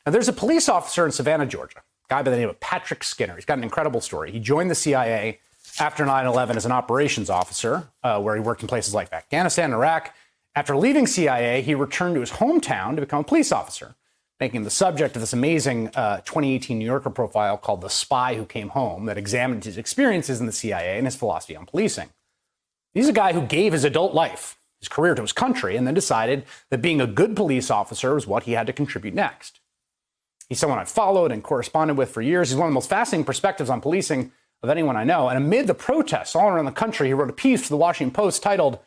Now, there's a police officer in Savannah, Georgia, a guy by the name of Patrick Skinner. He's got an incredible story. He joined the CIA after 9/11 as an operations officer, where he worked in places like Afghanistan and Iraq. After leaving CIA, he returned to his hometown to become a police officer, making the subject of this amazing 2018 New Yorker profile called The Spy Who Came Home that examined his experiences in the CIA and his philosophy on policing. He's a guy who gave his adult life, his career, to his country, and then decided that being a good police officer was what he had to contribute next. He's someone I've followed and corresponded with for years. He's one of the most fascinating perspectives on policing of anyone I know. And amid the protests all around the country, he wrote a piece for the Washington Post titled,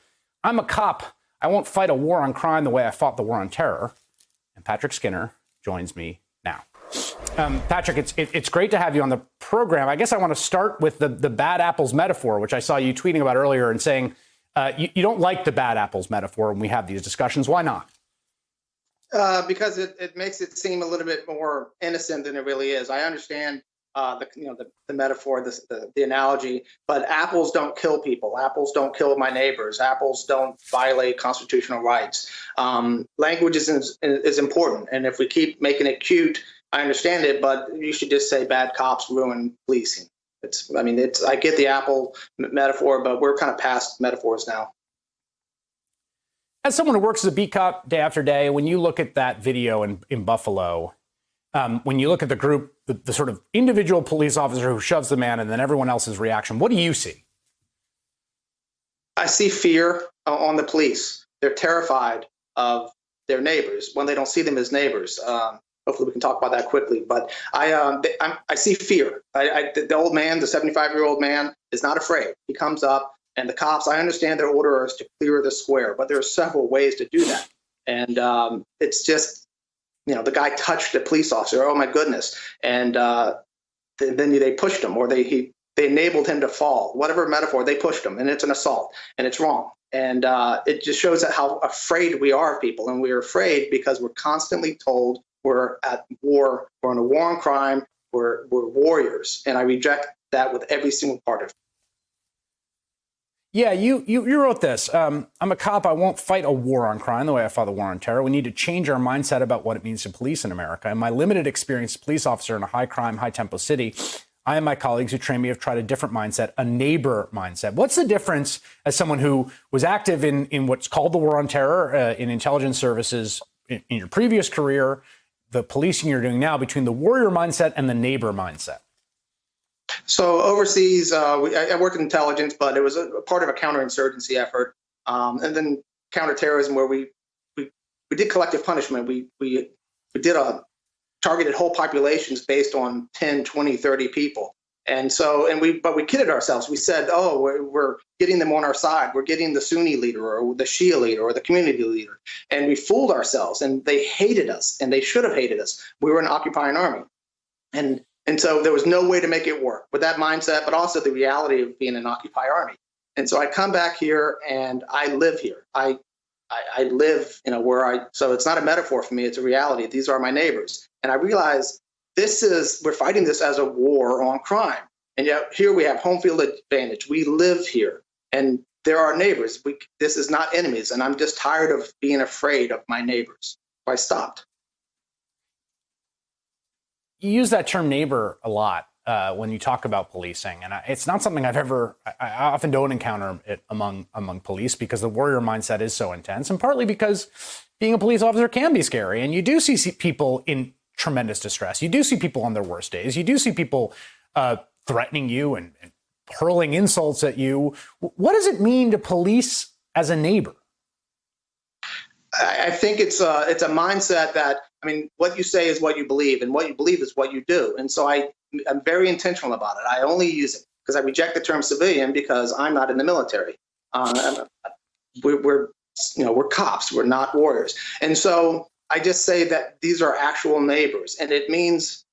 "I'm a cop. I won't fight a war on crime the way I fought the war on terror." And Patrick Skinner joins me now. Patrick, it's great to have you on the program. I guess I want to start with the bad apples metaphor, which I saw you tweeting about earlier and saying you don't like the bad apples metaphor when we have these discussions. Why not? Because it makes it seem a little bit more innocent than it really is. I understand the metaphor, the analogy, but apples don't kill people. Apples don't kill my neighbors. Apples don't violate constitutional rights. Language is important, and if we keep making it cute, I understand it, but you should just say bad cops ruin policing. I get the apple metaphor, but we're kind of past metaphors now. As someone who works as a beat cop day after day, when you look at that video in Buffalo, when you look at the group, the sort of individual police officer who shoves the man and then everyone else's reaction, what do you see? I see fear on the police. They're terrified of their neighbors when they don't see them as neighbors. Hopefully we can talk about that quickly. But I see fear. The old man, the 75-year-old man, is not afraid. He comes up. And the cops, I understand their order is to clear the square, but there are several ways to do that. And it's just, the guy touched a police officer. Oh, my goodness. And then they pushed him, or they enabled him to fall. Whatever metaphor, they pushed him, and it's an assault, and it's wrong. And it just shows how afraid we are of people. And we're afraid because we're constantly told we're at war, we're on a war on crime, we're warriors. And I reject that with every single part of it. Yeah, you wrote this. I'm a cop. I won't fight a war on crime the way I fought the war on terror. We need to change our mindset about what it means to police in America. In my limited experience as a police officer in a high crime, high tempo city, I and my colleagues who train me have tried a different mindset, a neighbor mindset. What's the difference, as someone who was active in what's called the war on terror in intelligence services in your previous career, the policing you're doing now, between the warrior mindset and the neighbor mindset? So overseas, I worked in intelligence, but it was a part of a counterinsurgency effort, and then counterterrorism, where we did collective punishment. We did targeted whole populations based on 10, 20, 30 people, but we kidded ourselves. We said, oh, we're getting them on our side. We're getting the Sunni leader or the Shia leader or the community leader, and we fooled ourselves. And they hated us, and they should have hated us. We were an occupying army, and so there was no way to make it work with that mindset, but also the reality of being an Occupy Army. And so I come back here and I live here. I live, so it's not a metaphor for me, it's a reality. These are my neighbors. And I realize we're fighting this as a war on crime. And yet here we have home field advantage. We live here and they're our neighbors. This is not enemies. And I'm just tired of being afraid of my neighbors. So I stopped. You use that term neighbor a lot when you talk about policing, and it's not something I often don't encounter it among police, because the warrior mindset is so intense, and partly because being a police officer can be scary, and you do see people in tremendous distress. You do see people on their worst days. You do see people threatening you and hurling insults at you. What does it mean to police as a neighbor? I think it's a mindset that, what you say is what you believe, and what you believe is what you do. And so I'm very intentional about it. I only use it because I reject the term civilian because I'm not in the military. We're cops. We're not warriors. And so I just say that these are actual neighbors, and it means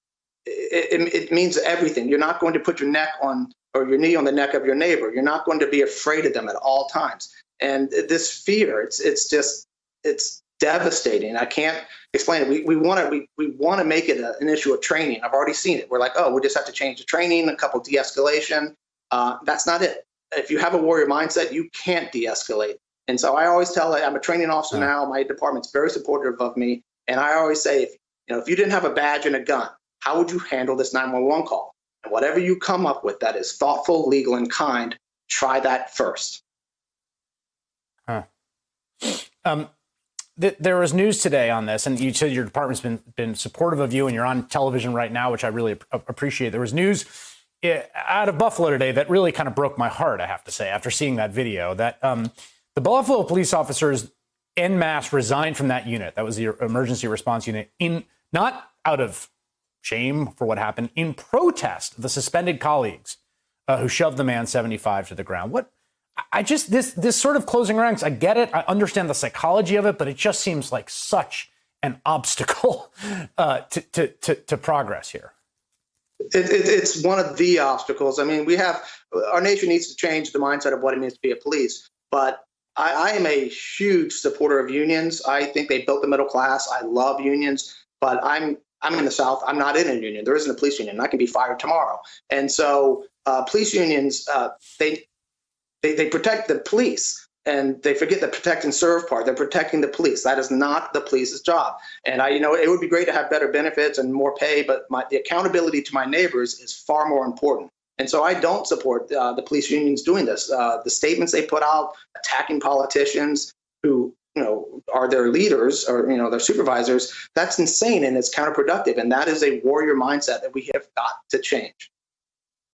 everything. You're not going to put your neck on or your knee on the neck of your neighbor. You're not going to be afraid of them at all times. And this fear, it's devastating. I can't explain it. We want to make it an issue of training. I've already seen it. We're like, oh, we just have to change the training, a couple de-escalation. That's not it. If you have a warrior mindset, you can't de-escalate. And so I always I'm a training officer now. My department's very supportive of me. And I always say, if you didn't have a badge and a gun, how would you handle this 911 call? And whatever you come up with that is thoughtful, legal, and kind, try that first. There was news today on this, and you said your department's been supportive of you, and you're on television right now, which I really appreciate. There was news out of Buffalo today that really kind of broke my heart, I have to say, after seeing that video, that the Buffalo police officers en masse resigned from that unit. That was the emergency response unit, not out of shame for what happened, in protest of the suspended colleagues who shoved the man 75 to the ground. This sort of closing ranks, I get it. I understand the psychology of it, but it just seems like such an obstacle to progress here. It's one of the obstacles. I mean, our nation needs to change the mindset of what it means to be a police. But I am a huge supporter of unions. I think they built the middle class. I love unions, but I'm in the South. I'm not in a union. There isn't a police union. I can be fired tomorrow. And so police unions, they protect the police, and they forget the protect and serve part. They're protecting the police. That is not the police's job. And it would be great to have better benefits and more pay, but the accountability to my neighbors is far more important. And so I don't support the police unions doing this. The statements they put out, attacking politicians who are their leaders or their supervisors, that's insane and it's counterproductive. And that is a warrior mindset that we have got to change.